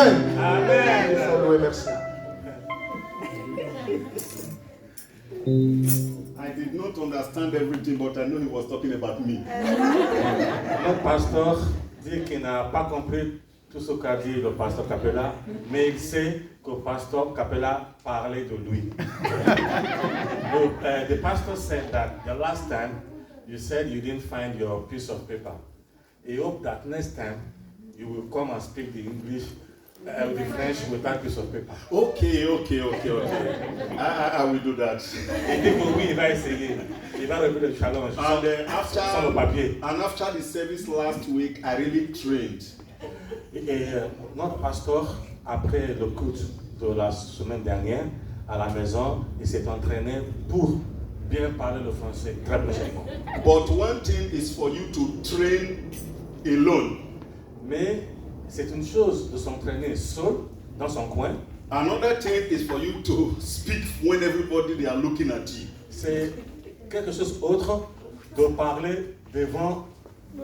Amen. Amen. Sois loué, merci. I did not understand everything, but I know he was talking about me. Notre pasteur dit qu'il n'a pas compris tout ce qu'a dit le pasteur Capella, mais il sait que le pasteur Capella parlait de lui. The pastor said that the last time you said you didn't find your piece of paper. He hoped that next time you will come and speak the English, the French with that piece of paper. Okay. I will do that. Il dit que oui, il va essayer. Il va relever le challenge sans le papier. And after the service last week, I really trained. Et notre pasteur, après le culte de la semaine dernière, à la maison, il s'est entraîné pour bien parler le français très prochainement. But one thing is for you to train alone. Mais c'est une chose de s'entraîner seul, dans son coin. Another thing is for you to speak when everybody they are looking at you. C'est quelque chose d'autre de parler devant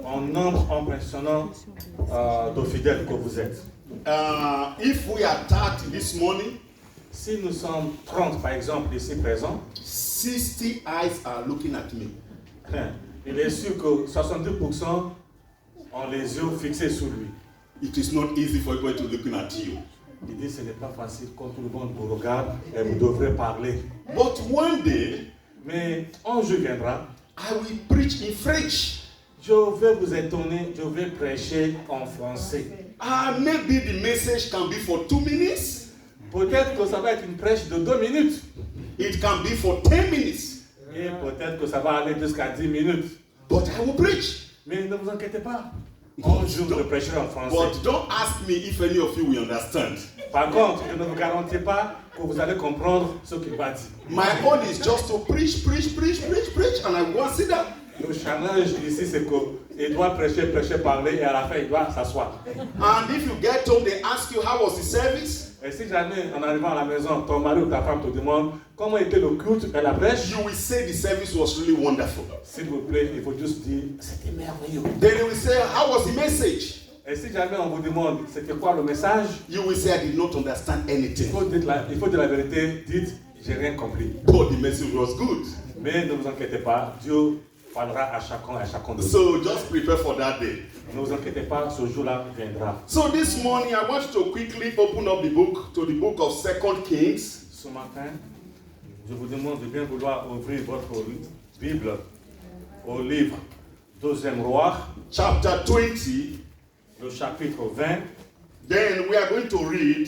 un nombre impressionnant de fidèles que vous êtes. If we are 30 this morning, Si nous sommes 30 par exemple ici présents, 60 eyes are looking at me. il est sûr que 70% ont les yeux fixés sur lui. It is not easy for everybody to looking at you. Il dit ce n'est pas facile quand tout le monde vous regarde et vous devrez parler. But one day, Mais un jour viendra, I will preach in French. je vais vous étonner, je vais prêcher en français. Maybe the message can be for 2 minutes. Peut-être que ça va être une prêche de 2 minutes. It can be for 10 minutes. Et peut-être que ça va aller jusqu'à 10 minutes. But I will preach. Mais ne vous inquiétez pas. Un jour, je prêcherai en français. But don't ask me if any of you will understand. Par contre, je ne vous garantis pas que vous allez comprendre ce qu'il va dire. My own is just to preach, and I go and sit down. Le challenge ici, c'est qu'il doit prêcher, parler, et à la fin, il doit s'asseoir. And if you get home, they ask you how was the service. Et si jamais, en arrivant à la maison, ton mari ou ta femme te demande comment était le culte et la prêche, You will say the service was really wonderful. s'il vous plaît, il faut juste dire c'était merveilleux. Then they will say, how was the message? Et si jamais on vous demande c'était quoi le message, You will say, I did not understand il anything. faut dire la vérité, dites j'ai rien compris. But the message was good. Mais ne vous inquiétez pas, Dieu parlera à chacun de nous. So just prepare for that day. Ne vous inquiétez pas, ce jour-là viendra. So this morning, I want you to quickly open up the book to the book of 2 Kings. Ce matin, je vous demande de bien vouloir ouvrir votre Bible au livre 2e Roi, Chapter 20. le chapitre 20, Then we are going to read.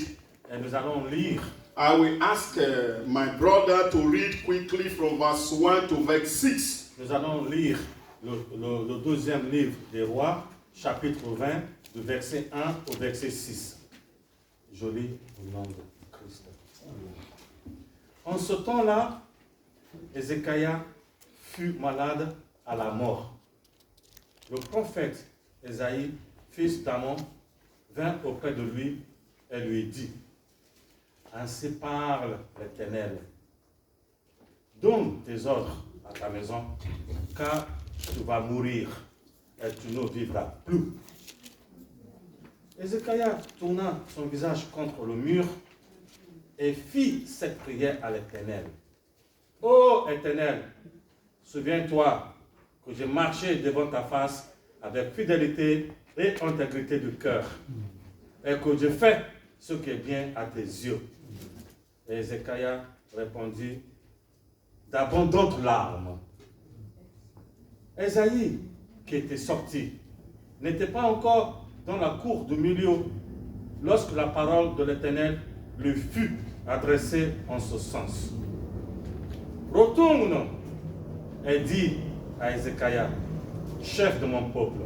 et nous allons lire. I will ask my brother to read quickly from verse 1 to verse 6. Nous allons lire le deuxième livre des rois, chapitre 20, du verset 1 au verset 6. Je lis au nom de Christ. En ce temps-là, Ézéchias fut malade à la mort. Le prophète Ésaïe, fils d'Amon, vint auprès de lui et lui dit: Ainsi parle l'Éternel. Donne tes ordres à ta maison, car tu vas mourir et tu ne vivras plus. Ézéchias tourna son visage contre le mur et fit cette prière à l'Éternel. Ô Éternel, souviens-toi que j'ai marché devant ta face avec fidélité et intégrité du cœur, et que j'ai fait ce qui est bien à tes yeux. Et Ézéchias répondit d'abondantes larmes. Ésaïe, qui était sorti, n'était pas encore dans la cour du milieu lorsque la parole de l'Éternel lui fut adressée en ce sens. Retourne et dis à Ézéchias, chef de mon peuple,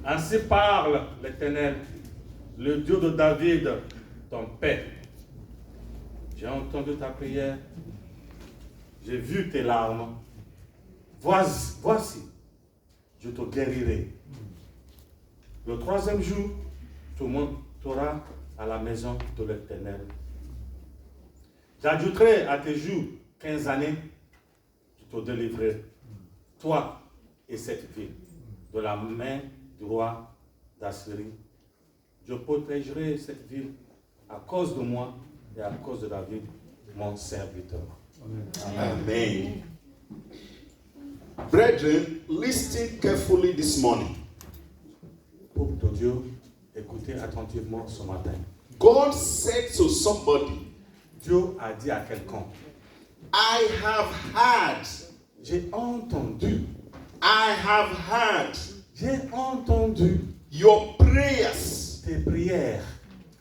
ainsi parle l'Éternel, le Dieu de David, ton père. J'ai entendu ta prière, j'ai vu tes larmes. Voici, je te guérirai. Le troisième jour, tu monteras à la maison de l'Éternel. J'ajouterai à tes jours 15 années, je te délivrerai, toi et cette ville, de la main du roi d'Assyrie, Je protégerai cette ville à cause de moi et à cause de David, mon serviteur. Amen. Brethren, listen carefully this morning. Peuple de Dieu, écoutez attentivement ce matin. God said to somebody, Dieu a dit à quelqu'un, I have heard, j'ai entendu, j'ai entendu your prayers. tes prières.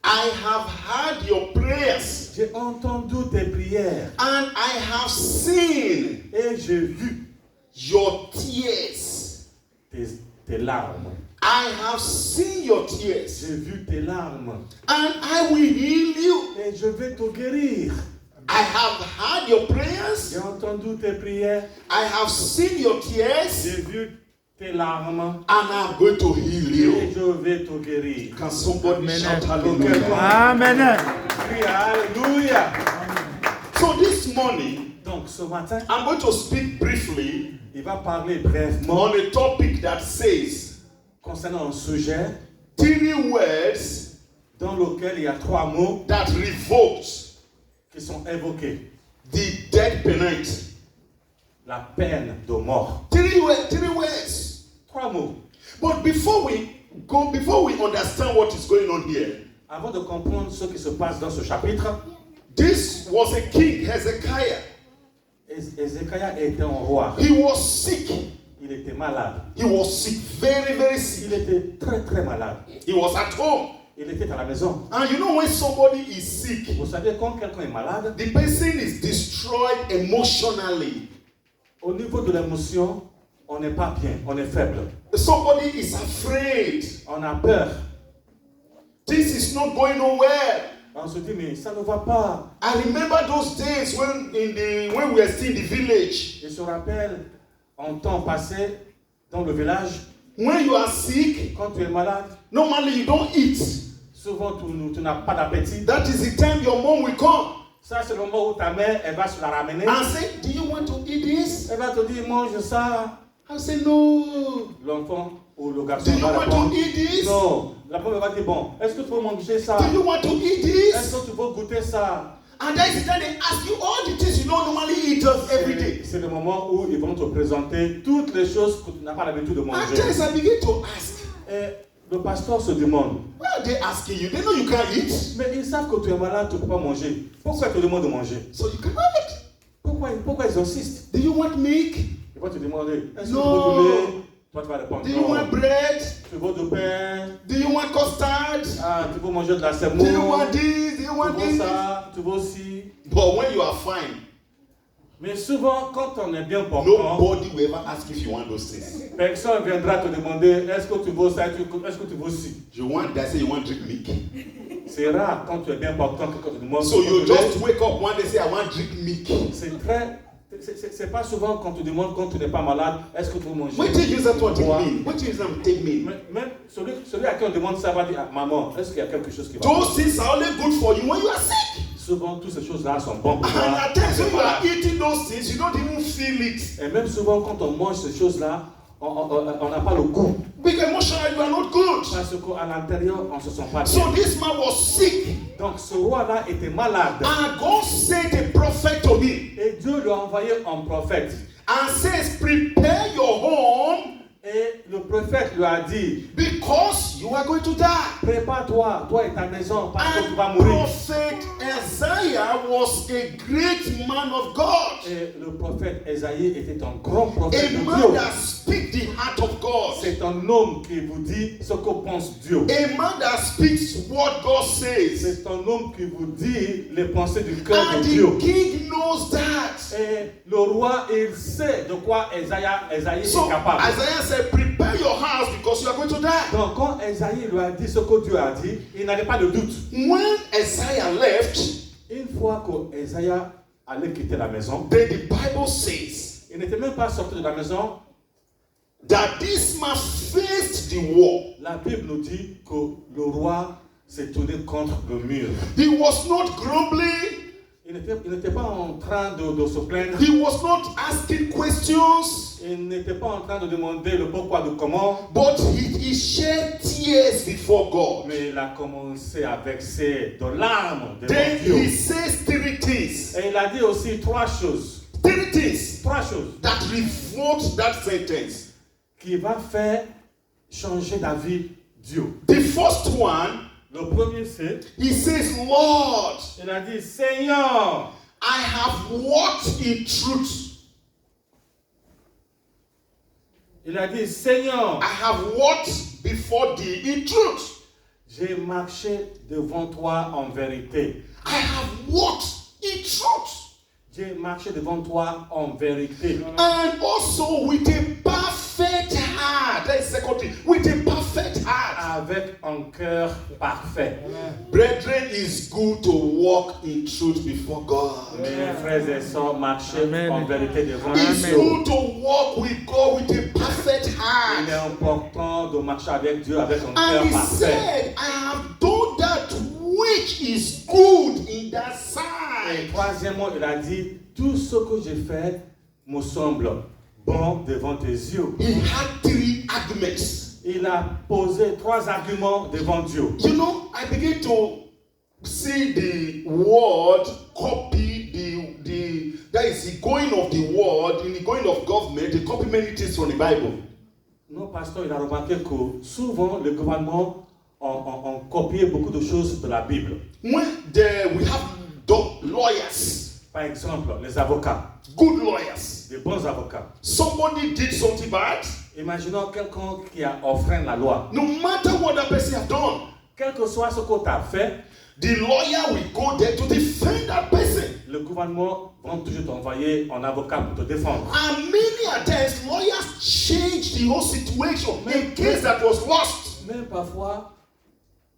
I have heard your prayers. J'ai entendu tes prières And I have seen et j'ai vu your tears. tes larmes. I have seen your tears. J'ai vu tes larmes And I will heal you. et je vais te guérir. I have heard your prayers. J'ai entendu tes prières, I have seen your tears. j'ai vu tes larmes And I'm going to heal et you. je vais te guérir. Can somebody shout Quelqu'un hallelujah? Amen. crie Alléluia. So this morning, Donc ce matin, I'm going to speak briefly il va parler brièvement on a topic that says concernant un sujet 3 words dans lequel il y a 3 mots that revoked qui sont évoqués. the death penalty. La peine de mort. 3 words. 3 mots. But before we understand what is going on here, Avant de comprendre ce qui se passe dans ce chapitre, this was a king, Hezekiah. Ézéchias était un roi. He was sick. Il était malade. He was sick, very, very sick. Il était très très malade. He was at home. Il était à la maison. And you know when somebody is sick, Vous savez, quand quelqu'un est malade, the person is destroyed emotionally. au niveau de l'émotion, on n'est pas bien, on est faible. Somebody is afraid. On a peur. This is not going nowhere. On se dit, mais ça ne va pas. I remember those days when we were still in the village. Je se rappelle, en temps passé, dans le village, When you are sick, quand tu es malade, normally you don't eat. souvent tu n'as pas d'appétit. That is the time your mom will come Ça, c'est le moment où ta mère, elle va se la ramener. and say, do you want to eat this? Elle va te dire, mange ça. I say, no. L'enfant ou le Do garçon you va want répondre, to eat this? non. La femme va dire, bon, est-ce que tu veux manger ça? Do you want to eat Est-ce this? que tu veux goûter ça? And that is the time they ask you all the things you don't normally eat every day. C'est le moment où ils vont te présenter toutes les choses que tu n'as pas l'habitude de And manger. then I begin to ask, Et le pasteur se demande, why are they asking you? They know you can't eat. mais ils savent que tu es malade, tu ne peux pas manger. Pourquoi ils te demandent de manger? So you cannot eat. Pourquoi ils insistent? Do you want milk? Ils vont te demander, est-ce que No. tu veux du lait? Toi, tu vas répondre, Do you non. want bread? Tu veux du pain? Do you want custard? Ah, tu veux manger de la Do semoule? you want this? Do you want Tu veux this? ça? Tu veux ci? But when you are fine, Mais souvent, quand on est bien portant, nobody will ever ask if you want those things. personne viendra te demander, est-ce que tu veux ça? Est-ce que tu veux ci? You want that? Say you want drink milk. C'est rare quand tu es bien portant que quelqu'un te demande. So you tu veux just lait. wake up one day say I want drink milk. C'est pas souvent quand tu demandes, quand tu n'es pas malade, est-ce que tu veux manger? What do you use that one take Ouais. mean? What do you use that take mean? Même celui à qui on demande ça va dire, ah, maman, est-ce qu'il y a quelque chose qui va Those things are only good for you when you are sick. Souvent, toutes ces choses-là sont bonnes pour And toi. at times Tu es when you are malade. eating those things, you don't even feel it. Et même souvent, quand on mange ces choses-là, on n'a pas le goût. Because emotionally you are not good. Parce qu'à l'intérieur, on ne se sent pas bien. So this man was sick. Donc, ce roi-là était malade. And God sent a prophet to him Et Dieu lui a envoyé un prophète. and says, prepare your home Et le prophète lui a dit, because you are going to die. prépare-toi, toi et ta maison, parce que tu And vas mourir. prophet Isaiah was a great man of God. Et le prophète Esaïe était un grand prophète A de man Dieu. that speaks the heart of God. C'est un homme qui vous dit ce que pense Dieu. A man that speaks what God says. C'est un homme qui vous dit les pensées du cœur And de Dieu. the king knows that. Et le roi, il sait de quoi Esaïe So est capable. Isaiah said, prepare your house because you are going to die. Donc quand Esaïe lui a dit ce que Dieu a dit, il n'avait pas de doute. When Isaiah left, Une fois que Esaïe allait quitter la maison, then the Bible says il n'était même pas sorti de la maison. that this man faced the wall. La Bible nous dit que le roi s'est tourné contre le mur. He was not grumbling. Il n'était pas en train de se plaindre. He was not asking questions, Il n'était pas en train de demander le pourquoi, de comment. but he shed tears before God. Mais il a commencé à verser de larmes devant Then Dieu. he says three things. Et il a dit aussi trois choses. Three things Trois choses that revolt that sentence. qui va faire changer d'avis Dieu. The first one, Le premier, c'est, he says, Lord, il a dit, Seigneur, I have walked in truth. il a dit, Seigneur, I have walked before thee in truth. j'ai marché devant toi en vérité. I have walked in truth. J'ai marché devant toi en vérité. And also with a perfect heart. That is second thing. With a perfect heart. Avec un cœur parfait. Brethren, it's good to walk in truth before God. Mes frères et sœurs, marcher Amen. en vérité devant It's Dieu. good to walk with God with a perfect Il est heart. important de marcher avec Dieu avec un And cœur he parfait. said, I have done that which is good in that Et sight. troisièmement, il a dit, tout ce que j'ai fait me semble bon devant tes yeux. He had three arguments. Il a posé trois arguments devant Dieu. You know, I begin to see the word copy that is the going of the world, in the going of government, they copy many things from the Bible. Non, pasteur, il a remarqué que souvent le gouvernement ont copié beaucoup de choses de la Bible. When we have lawyers, Par exemple, les avocats, good lawyers. des bons avocats. Somebody did something bad. Imaginons quelqu'un qui a enfreint la loi. No matter what that person have done, Quel que soit ce que tu as fait, the lawyer will go there to defend that person. le gouvernement va toujours t'envoyer un avocat pour te défendre. And many a times, lawyers change the whole situation in case that was lost. Même parfois,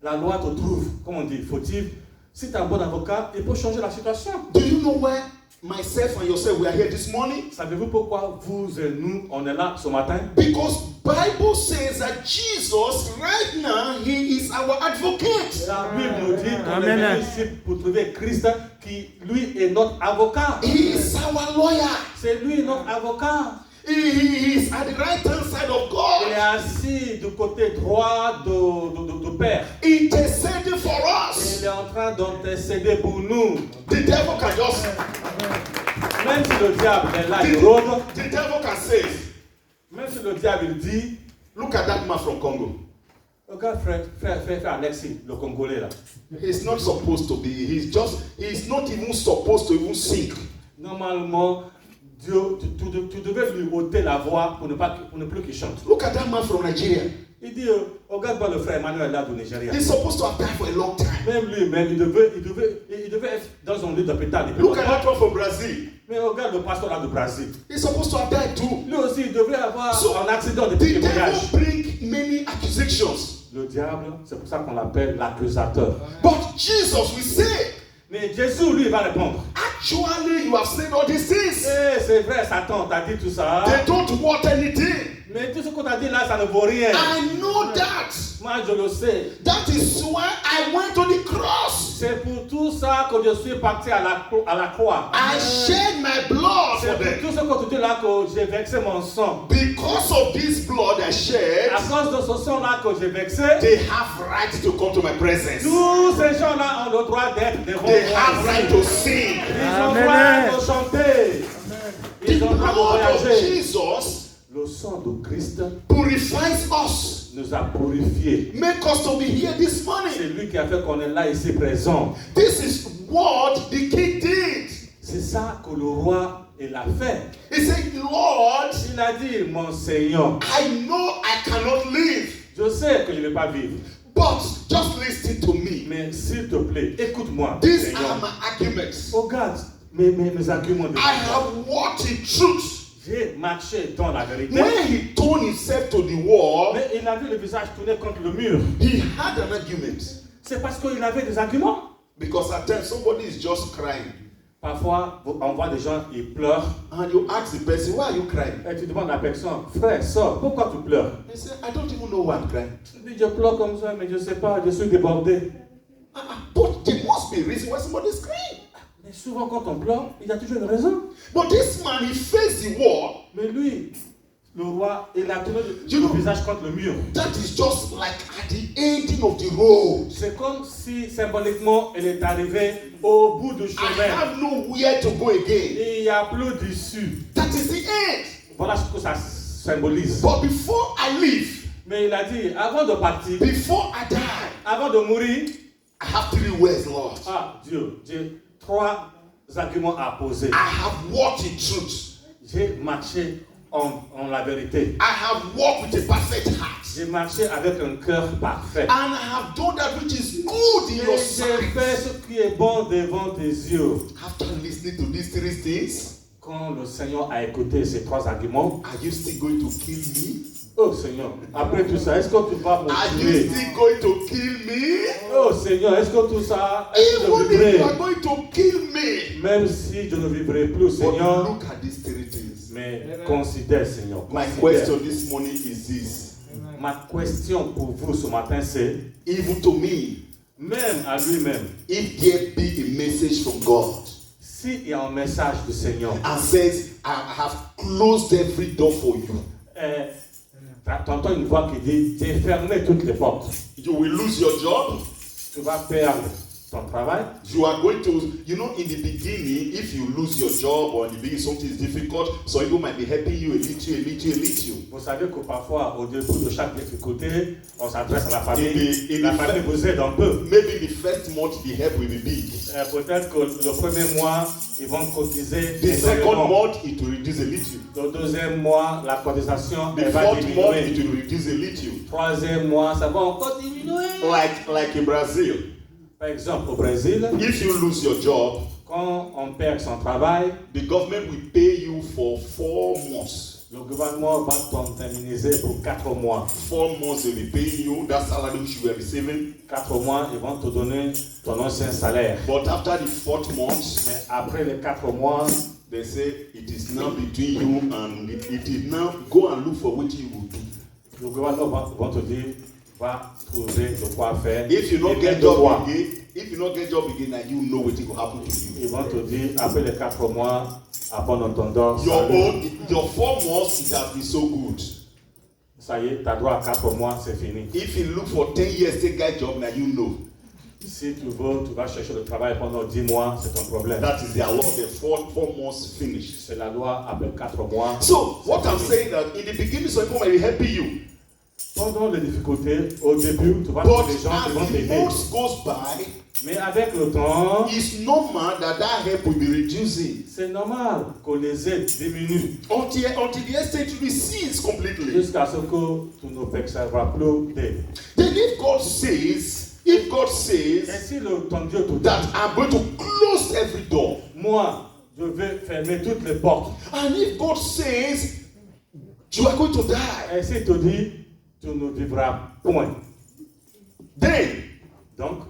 la loi te trouve, comme on dit, fautive. Si tu es un bon avocat, il peut changer la situation. Do you know why myself and yourself we are here this morning? Savez-vous pourquoi vous et nous, on est là ce matin? Because Bible says that Jesus right now he is our advocate. La Bible nous dit qu'on est Amen. venu ici pour trouver Christ qui, lui, est notre avocat. He is our lawyer. C'est lui notre avocat. He is at the right hand side of Il est God. assis du côté droit de Père. Interceding for Il us. est en train d'intercéder pour nous. The devil can just Même si le diable est là, il rôde. the devil can say, Même si le diable il dit, look at that man from Congo. regarde frère Alexis, le Congolais là. He's not supposed to be. He's not even supposed to even sing. Normalement, Dieu, tu devais lui ôter la voix pour ne plus qu'il chante. Look at that man from Nigeria. Il dit, regarde-moi le frère Emmanuel là du Nigeria. He's supposed to have died for a long time. Même lui-même, il devait être dans un lit d'hôpital. depuis Look at longtemps. that one from Brazil. Mais regarde le pasteur là du Brésil. He's supposed to have died too. Lui aussi, il devrait avoir So, un accident depuis The le voyage. devil bring many accusations. Le diable, c'est pour ça qu'on l'appelle l'accusateur. But Jesus will say, Mais Jésus, lui, il va répondre. actually you have said all these things. Eh, c'est vrai, Satan t'a dit tout ça. They don't want anything. Mais tout ce qu'on t'a dit là, ça ne vaut rien. I know that. Moi, je le sais. That is why I went to the cross. C'est pour tout ça que je suis parti à la croix. I shed my blood C'est for pour them. tout ce que tu dis là que j'ai versé mon sang. Because of this blood I shed, À cause de ce sang-là que j'ai versé, they have right to come to my presence. tous ces gens-là ont le droit d'être devant They moi. have right to sing. Ils ont le Amen. droit de chanter. The Ils ont le droit de blood of voyager. Jesus Le sang de Christ purifies us. nous a purifiés. Make us to be here this C'est morning. lui qui a fait qu'on est là ici présent. This is what the king did. C'est ça que le roi il a fait. He said, Lord, Il a dit, mon Seigneur, I know I cannot live, je sais que je ne vais pas vivre. but just listen to me. Mais s'il te plaît, écoute-moi. These Seigneur. are my arguments. Regarde mes arguments de I have walked in truth. J'ai marché dans la vérité. When he turned himself to the wall, Mais il avait le visage tourné contre le mur. he had an argument. C'est parce qu'il avait des arguments. Because at times somebody is just crying. Parfois, on voit des gens, ils pleurent. And you ask the person, why are you crying? Et tu demandes à la personne, frère, sœur, pourquoi tu pleures? He said, I don't even know why I'm crying. Il dit, je pleure comme ça, mais je ne sais pas, je suis débordé. But there must be a reason why somebody is crying. Mais souvent, quand on pleure, il y a toujours une raison. But this man, he faced the war. Mais lui, le roi, il a tourné le visage contre le mur. That is just like at the ending of the road. C'est comme si, symboliquement, elle est arrivée au bout du I chemin. have nowhere to go again. Et il n'y a plus d'issue. That is the end. Voilà ce que ça symbolise. But before I leave, Mais il a dit, avant de partir, before I die, avant de mourir, I have 3 words, Lord. ah Dieu, j'ai 3 arguments à poser. I have walked in truth. J'ai marché en la vérité. I have walked with a perfect heart. J'ai marché avec un cœur parfait. And I have done that which is good in Et your j'ai sight. fait ce qui est bon devant tes yeux. After listening to these 3 things, Quand le Seigneur a écouté ces 3 arguments, are you still going to kill me? oh Seigneur, après tout ça, est-ce que tu vas me Are you tuer? still going to kill me? Oh Seigneur, est-ce que tout ça, est-ce que je Even if you vivrai? are going to kill me. Même si je ne vivrai plus, But Seigneur, look at these 3 things. mais considère, Seigneur. My considère. question this morning is this. Ma question pour vous ce matin, c'est, Even to me, même à lui-même, if there be a message from God s'il y a un message du Seigneur, and says, I have closed every door for you, t'entends une voix qui dit, j'ai fermé toutes les portes. you will lose your job. Tu vas perdre ton travail. You are going to, you know, in the beginning, if you lose your job or in the beginning something is difficult, some people might be helping you a little. Vous savez que parfois, au début de chaque difficulté, on s'adresse à la famille. In La the famille vous aide un peu. Maybe the first month the help will be big. Peut-être que le premier mois, ils vont cotiser. The second énormément. month it will reduce a little. Le deuxième mois, la cotisation The elle va fourth month diminuer. it will reduce a little. Troisième mois, ça va encore diminuer. Like in Brazil, Par exemple, au Brésil, if you lose your job, quand on perd son travail, the government will pay you for 4 months. le gouvernement va t'indemniser pour 4 mois. 4 months they will pay you that salary which you were receiving. 4 mois, ils vont te donner ton ancien salaire. But after the 4th month, Mais après les 4 mois, they say it is now between you and it is now go and look for what you will do. le gouvernement va te dire, va trouver de quoi faire. If you Et not même get de job quoi. again, if you not get job again, now you know what will happen to you. Ils vont te dire, après les 4 mois, à bon entendant, Your 4 months it has been so good. ça y est, tu as droit à 4 mois, c'est fini. If you look for 10 years, take get job, now you know. Si tu veux, tu vas chercher le travail pendant 10 mois, c'est ton problème. That is their law. The 4 months finish. C'est la loi après 4 mois. So what I'm saying that in the beginning, some people might be helping you, Pendant les difficultés, au début, tu vas but trouver des gens qui vont as the t'aider. months goes by, Mais avec le temps, it's normal that help will be reducing c'est normal que les aides diminuent until the extent you cease completely. jusqu'à ce que tu ne percevras plus d'aide. Then if God says Et says si ton Dieu te dit, that I'm going to close every door, moi, je vais fermer toutes les portes. and if God says you are going to die, Et s'il te dit, tu ne vivras point. then Donc,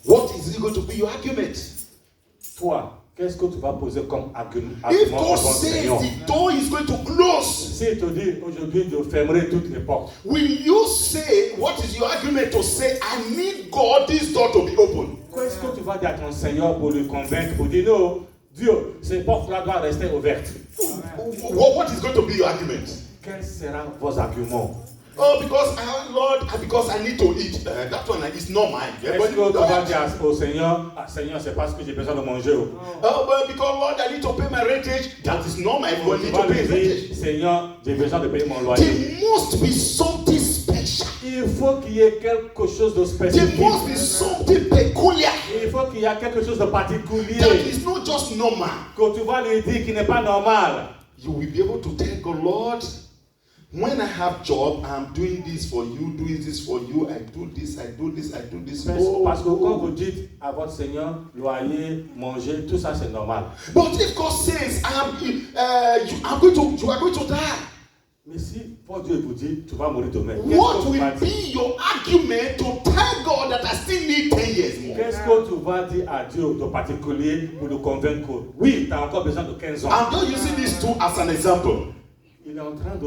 what is going to be your argument? toi, qu'est-ce que tu vas poser comme argument If devant God le says Seigneur? the door is going to close, S'il te dit, aujourd'hui, je fermerai toutes les portes. will you say, what is your argument to say, I need God, this door to be open? Qu'est-ce que tu vas dire à ton Seigneur pour lui convaincre, pour dire non, Dieu, ces portes-là doivent rester ouvertes? What is going to be your argument? Quels seront vos arguments? Oh, because I need to eat. That one is not mine. Est-ce que tu vas dire au Seigneur, ah, Seigneur, c'est parce que j'ai besoin de manger. Oh, but because Lord, I need to pay my rentage. That is not my Ou money tu to vas pay lui dire, rentage. Seigneur, j'ai besoin de payer mon loyer. There must be something special. Il faut qu'il y ait quelque chose de There spécifique. must be something peculiar. Il faut qu'il y ait quelque chose de particulier That is not just normal. que tu vas lui dire qui n'est pas normal. You will be able to tell God, Lord, when I have job, I'm doing this for you, doing this for you. I do this, I do this, I do this. Parce que quand vous dites à votre Seigneur, loyer, manger, tout ça c'est normal. But if God says, you are going to die, Mais si votre Dieu vous dit, tu vas mourir demain, what qu'est-ce que tu will vas dire? be your argument to tell God that I still need 10 years more? Qu'est-ce que tu vas dire à Dieu de particulier pour le convaincre que oui, tu as encore besoin de 15 ans? I'm just using these two as an example. Il est en train de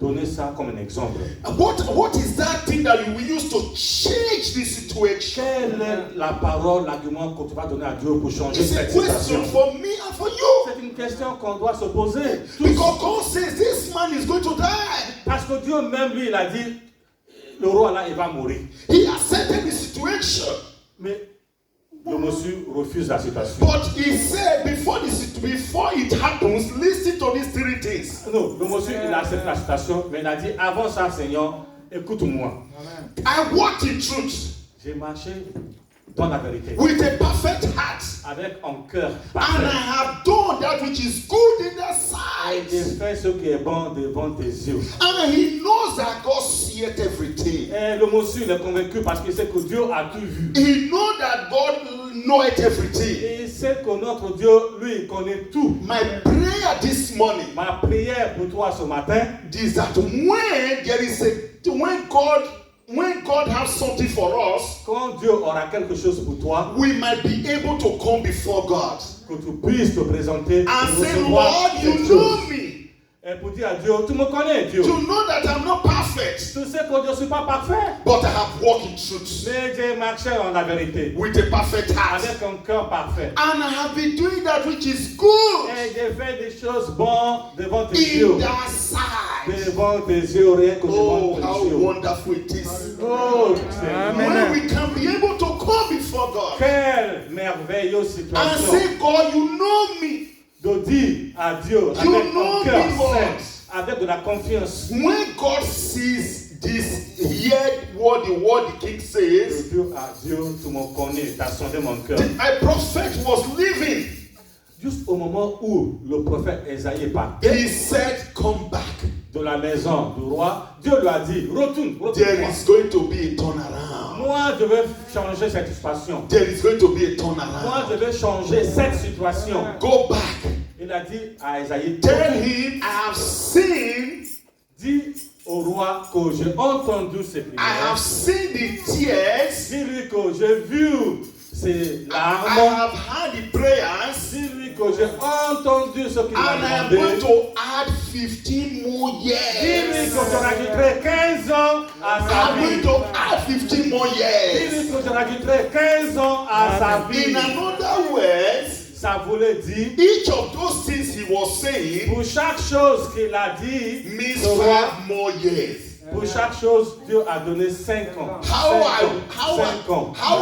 donner ça comme un exemple. What is that thing that you will use to change the situation? Quelle est la parole, l'argument que tu vas donner à Dieu pour changer It's a cette question situation? for me and for you. C'est une question qu'on doit se poser. Because God says this man is going to die. Parce que Dieu même lui, il a dit, le roi là, il va mourir. He accepted the situation. Mais le monsieur refuse la situation. But he said before it happens, listen to these three things. Non, le monsieur, il accepte la situation, mais il a dit, avant ça, Seigneur, écoute-moi. I walked in truth J'ai marché dans la vérité, with a perfect heart. avec un cœur And I parfait. have done that which is good in their Et j'ai sight. fait ce qui est bon devant tes yeux. And he knows that God seeth everything. Et le monsieur, il est convaincu parce qu'il sait que Dieu a tout vu. He knows that God knoweth everything. Et il sait que notre Dieu, lui, il connaît tout. My prayer this morning Ma prière pour toi ce matin, is that when God has something for us, quand Dieu aura quelque chose pour toi, we might be able to come before God que tu puisses te présenter and et say, recevoir Lord, you quelque know chose. me. Et pour dire à Dieu, tu me connais, Dieu. You know that I'm not perfect, Tu sais que je ne suis pas parfait, but I have walked in truth mais j'ai marché dans la vérité, with a perfect heart. avec un cœur parfait. And I have been doing that which is good Et j'ai fait des choses bonnes devant tes in yeux. their sight. Devant tes yeux, rien que Oh, devant how tes yeux. wonderful it is. Oh, Seigneur. When we can be able to come before God Quelle merveilleuse and situation say, God, you know me. de dire à Dieu avec know un cœur me, Lord. saint, avec de la confiance. When God sees this, hear what the king Je says, dis à Dieu, tu me connais, tu as sondé mon cœur. a prophet was living. Juste au moment où le prophète Esaïe partait He said, come back. de la maison du roi, Dieu lui a dit, retourne, There retourne. is going to be a turnaround. Moi, je vais changer cette situation. There is going to be a Moi, turnaround. je vais changer cette situation. Go back. Il a dit à Esaïe, Tell him, I have seen, dis au roi que j'ai entendu ses I prières. have seen the tears. Dis-lui que j'ai vu ses I larmes. have heard the prayers. Dis-lui que j'ai entendu ce qu'il m'a And I am demandé. going to add 15 more Dis-lui years. que je rajouterai 15 ans à sa I'm going vie. to add 15 more Dis-lui years. que je rajouterai 15 ans à sa vie. In another words, Ça voulait dire, each of those things he was saying pour chaque chose qu'il a dit, means le roi, 5 more years. pour chaque chose, Dieu a donné 5 ans. How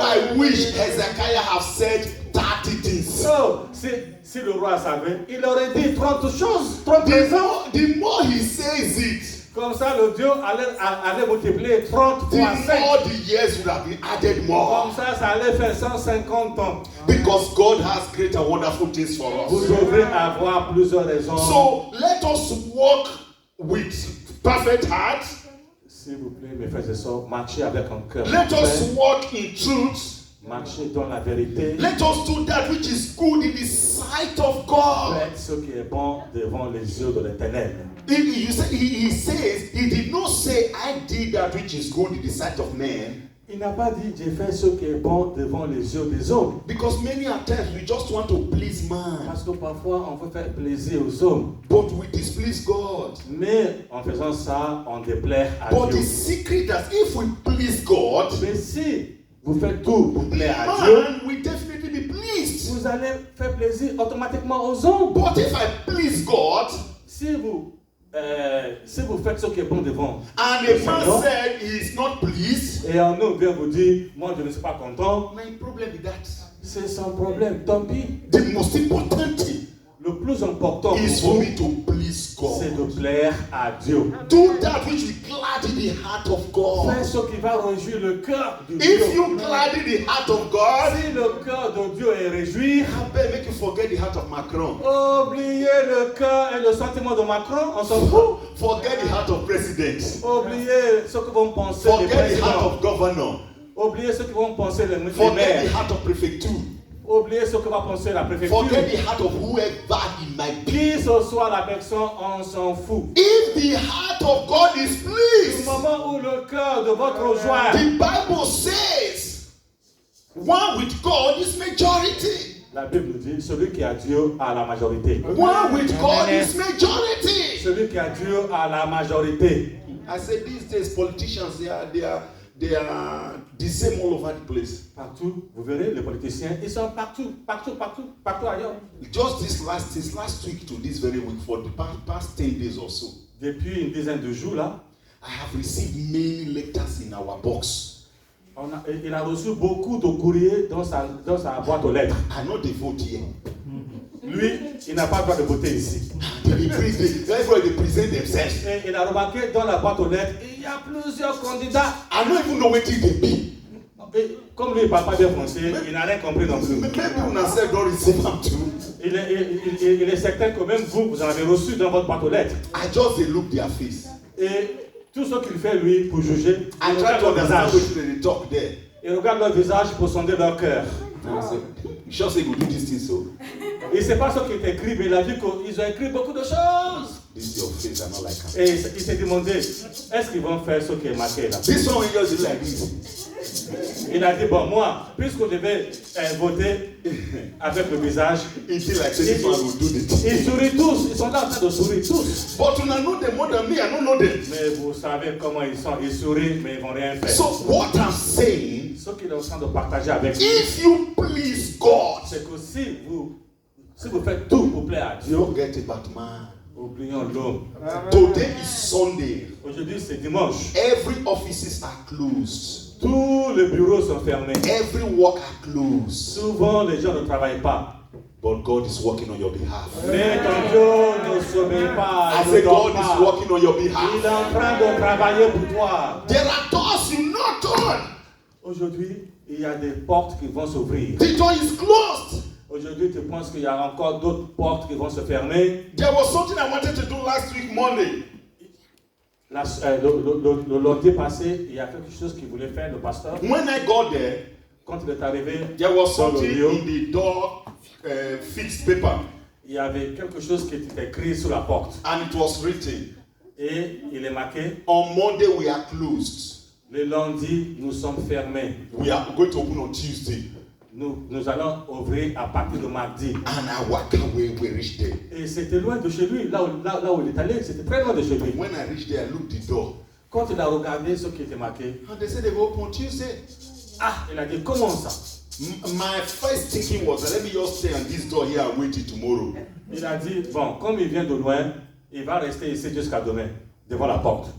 I wish Hezekiah have said 30 things. So, si le roi savait, il aurait dit 30 choses, 30 raisons. The more he says it, Comme ça, le Dieu allait multiplier 30 the fois 5. more the years would have been added more. Comme ça allait faire 150 ans. Because God has great and wonderful things for Vous us. devrez avoir plusieurs raisons. So let us walk with perfect heart. S'il vous plaît, mes frères et sœurs, marchez avec un cœur. Let us ouvert. walk in truth. Marchez dans la vérité. Let us do that which is good in the sight of God. Faites ce qui est bon devant les yeux de l'Éternel. He says, he did not say, I did that which is good in the sight of men. Il n'a pas dit j'ai fait ce qui est bon devant les yeux des hommes. Because many a times we just want to please man. Parce que parfois on veut faire plaisir aux hommes. But we displease God. Mais en faisant ça, on déplaire à But Dieu. the secret that if we please God, Mais si vous faites tout pour plaire à Dieu, man will definitely be pleased. vous allez faire plaisir automatiquement aux hommes. But if I please God, Si vous faites ce qui est bon devant and le a man Seigneur, said he is not pleased, et un homme vient vous dire, moi je ne suis pas content, my problem is that. c'est son problème, tant pis. The most important thing Le plus important is pour for vous, me to please c'est God. de plaire à Dieu. Do that which will gladden the heart of God. Fais ce qui va réjouir le cœur de If Dieu. you gladden the heart of God, Si le cœur de Dieu est réjoui, I bet make you forget the heart of Macron. oubliez le cœur et le sentiment de Macron, on s'en fout. Forget the heart of president. Oubliez ce que vont penser les Forget the heart présidents. of governor. Oubliez ce que vont penser les Forget maires. the heart of prefecture. Oubliez ce que va penser la préfecture. Forget the heart of whoever he might be. Qui ce soit la personne, on s'en fout. If the heart of God is Du pleased, moment où le cœur de votre joie, the Bible says, one with God is majority. La Bible nous dit, celui qui a Dieu a la majorité. One with God is majority. Celui qui a Dieu a la majorité. I said these days politicians they are the same all over the place. Partout, vous verrez, les politiciens, ils sont partout ailleurs. Just this last week to this very week, for the past 10 days or so, Depuis une dizaine de jours là, I have received many letters in our box. il a reçu beaucoup de courriers dans sa boîte aux lettres. I know they vote here. Lui, il n'a pas le droit de voter ici. Everybody present themselves. Et il a remarqué dans la boîte aux lettres, il y a plusieurs candidats. I don't even know what they be. Et comme lui, il ne parle pas bien français, il n'a rien compris non plus. Maybe una self don't receive them too. Il est certain que même vous en avez reçu dans votre boîte aux lettres. I just dey look their face. Et tout ce qu'il fait, lui, pour juger, I try to understand what they talk there. il regarde leur visage pour sonder leur cœur. You sure say you go do this thing so? Il ne sait pas ce qui est écrit, mais il a vu qu'ils ont écrit beaucoup de choses. This is your face, I don't like it. Et il s'est demandé, est-ce qu'ils vont faire ce qui est marqué là? This one will just be like this. Il a dit, bon, moi, puisqu'on devait voter avec le visage, It feel like say this one will do this. ils sourient tous, ils sont là en train de sourire tous. But una know them more than me, I don't know them. Mais vous savez comment ils sont, ils sourient, mais ils ne vont rien faire. So what I'm saying, Ce qu'il est en train de partager avec vous, if you please God, c'est que si vous faites tout pour plaire à Dieu, forget about man. oublions l'homme. Today is Sunday. Aujourd'hui, c'est dimanche. Every offices are closed. Tous les bureaux sont fermés. Every work are closed. Souvent, les gens ne travaillent pas. But God is working on your behalf. Mais ton Dieu ne sommeille pas. I ne say dort God pas. is working on your Il est behalf. en train de travailler pour toi. There are doors you knock on. Aujourd'hui, il y a des portes qui vont s'ouvrir. The door is closed. Aujourd'hui, tu penses qu'il y a encore d'autres portes qui vont se fermer. There was something I wanted to do last week, Monday. Le lundi passé, il y a quelque chose qu'il voulait faire, le pasteur. When I got there, Quand il est arrivé, there was dans le something lieu, in the door fixed paper, il y avait quelque chose qui était écrit sur la porte. and it was written, Et il est marqué, on Monday we are closed. le lundi, nous sommes fermés. We are going to open on Tuesday. Nous allons ouvrir à partir de mardi. And I walk away, we reached there. Et c'était loin de chez lui, là où il est allé, c'était très loin de chez lui. When I reached there, I looked at the door. Quand il a regardé ce qui était marqué, And they said they will open on Tuesday. il a dit, comment ça? My first thinking was, let me just stay on this door here and wait till tomorrow. Il a dit, bon, comme il vient de loin, il va rester ici jusqu'à demain, devant la porte.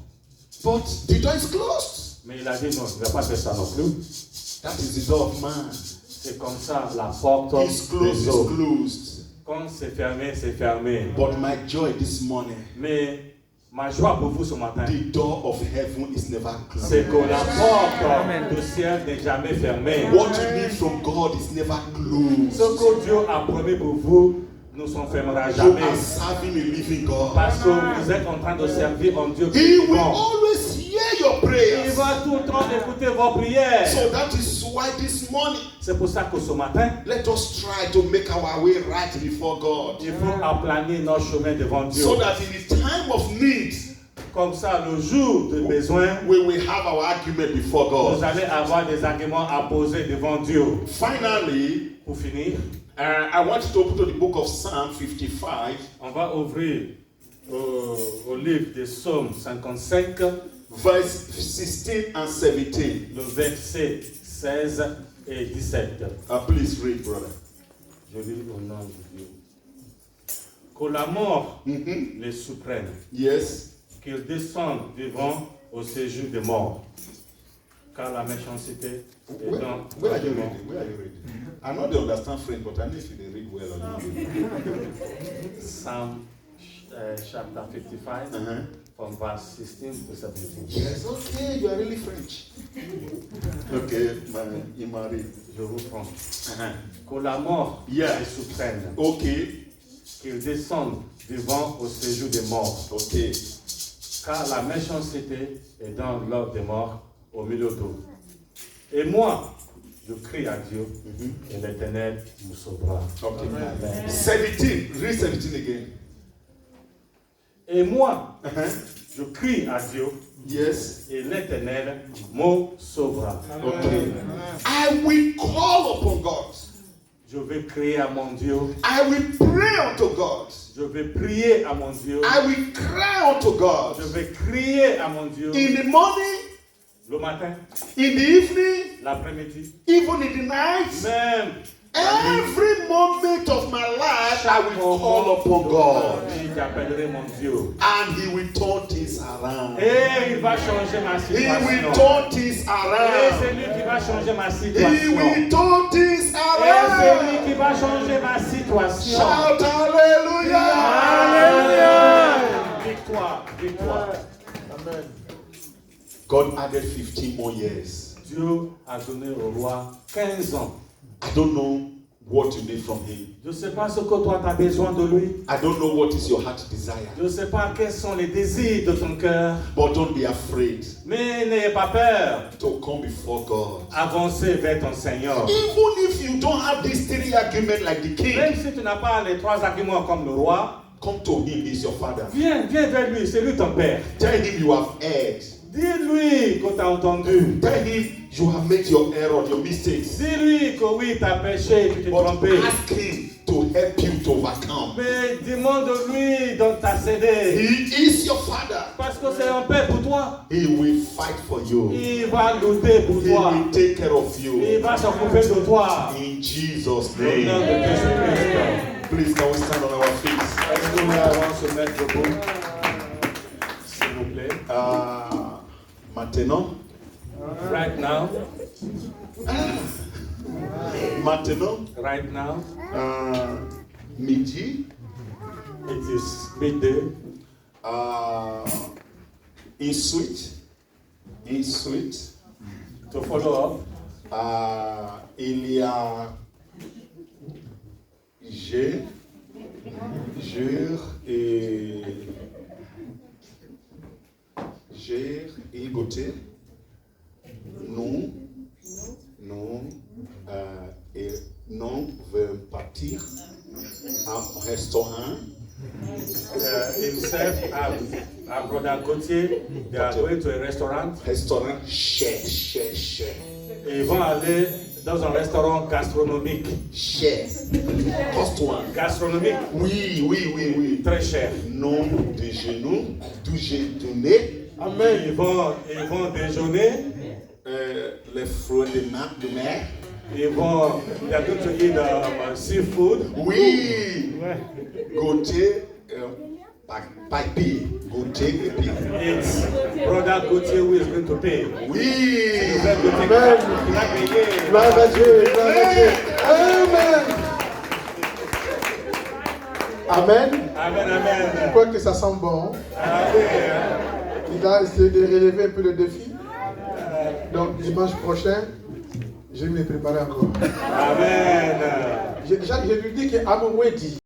But the door is closed. Mais il a dit, non, il ne va pas faire ça non plus. That is the door of man. C'est comme ça, la porte It's closed, des it's hommes. closed. Quand c'est fermé, c'est fermé. But my joy this morning, Mais ma joie pour vous ce matin, the door of heaven is never c'est closed. que la porte du ciel n'est jamais fermée. What you need from God is never Ce closed. que Dieu a promis pour vous ne s'enfermera You jamais. are serving a living God. Parce que vous êtes en train de servir un Dieu He will vivant. always hear your Il prayers. va tout le temps écouter vos prières. So that is why this morning, C'est pour ça que ce matin, let us try to make our way right before God. il faut aplanir nos chemins devant Dieu. So that in the time of need, Comme ça, le jour de besoin, we will have our argument before vous God. allez avoir des arguments à poser devant Dieu. Finally, Pour finir, I want you to open to the book of Psalm 55, on va ouvrir au livre des Psaumes 55, verse 16 and 17. le verset 16 et 17. Please read, brother. Je lis au nom de Dieu. Que la mort les surprenne, Yes. qu'ils descendent vivants au séjour des morts. Car la méchanceté est dans Where are you le monde. reading? Where are you reading? I know they understand French, but I know if they read well or not. Psalm chapter 55, from verse 16 to 17. Yes, okay, you are really French. Okay, Imari. Je vous prends. Que la mort Yeah. les surprenne, Okay, qu'ils descendent vivants au séjour des morts. okay. Car la méchanceté est dans l'ordre des morts au milieu d'eux. Et moi, je crie à Dieu, et l'Éternel nous sauvera. Okay. Amen. 17. Read 17 again. Et moi, je crie à Dieu, Yes. et l'Éternel me sauvera. Okay. I will call upon God. Je vais crier à mon Dieu. I will pray unto God. Je vais prier à mon Dieu. I will cry unto God. Je vais crier à mon Dieu. In the morning, Le matin, in the evening, l'après-midi, even in the night, même every moment of my life, I will call upon God. J'appellerai mon Dieu. And He will turn things around. Et il va changer ma He will situation. turn things Et c'est around. lui qui va changer ma He situation. will turn things Et c'est lui around. qui va changer ma situation. Shout hallelujah. Alléluia. Victoire, victoire. Amen. God added 15 more years. Dieu a donné au roi 15 ans. I don't know what you need from Him. Je ne sais pas ce que toi tu as besoin de lui. I don't know what is your heart desire. Je ne sais pas quels sont les désirs de ton cœur. But don't be afraid Mais n'ayez pas peur. to come before God. Avancez vers ton Seigneur. Even if you don't have these three arguments like the Même king, si tu n'as pas les 3 arguments comme le roi, come to Him. He's your father. viens vers lui. C'est lui ton père. Tell Him you have erred. Dis-lui que tu as entendu. Tell Him you have made your error, your mistakes. Dis-lui que oui, tu as péché, tu t'es But trompé. ask Him to help you to overcome. Mais demande-lui dont tu as cédé. He is your father. Parce que c'est un père pour toi. He will fight for you. Il va lutter pour He toi. will take care of Il you. va s'occuper de toi. In Jesus' Au nom de name. Jésus-Christ. Please, can we stand on our feet? Est-ce que nous allons se mettre debout? S'il vous plaît. Maintenant, Right now. Right now. Midi, It is midday. in suite, To follow up. il y a et beauté. Nous veulent partir à un restaurant. Himself and Brother Gauthier, they are going to a restaurant. Restaurant cher. Et ils vont aller dans un restaurant gastronomique. Cher. Cost one. Gastronomique, Oui. très cher. Nom déjeuner. Amen. Ils vont déjeuner. Les fruits de mer. They are going to eat seafood. Oui. Goûter papier. Goûter et puis. It's Brother Gauthier who is going to pay. Oui. Il va payer. Gloire à Dieu, gloire à Dieu. Amen. Amen. Je crois que ça sent bon. Amen. Il va essayer de relever un peu le défi. Donc, dimanche prochain, je vais me préparer encore. Amen. Je lui dis qu'à mon dit.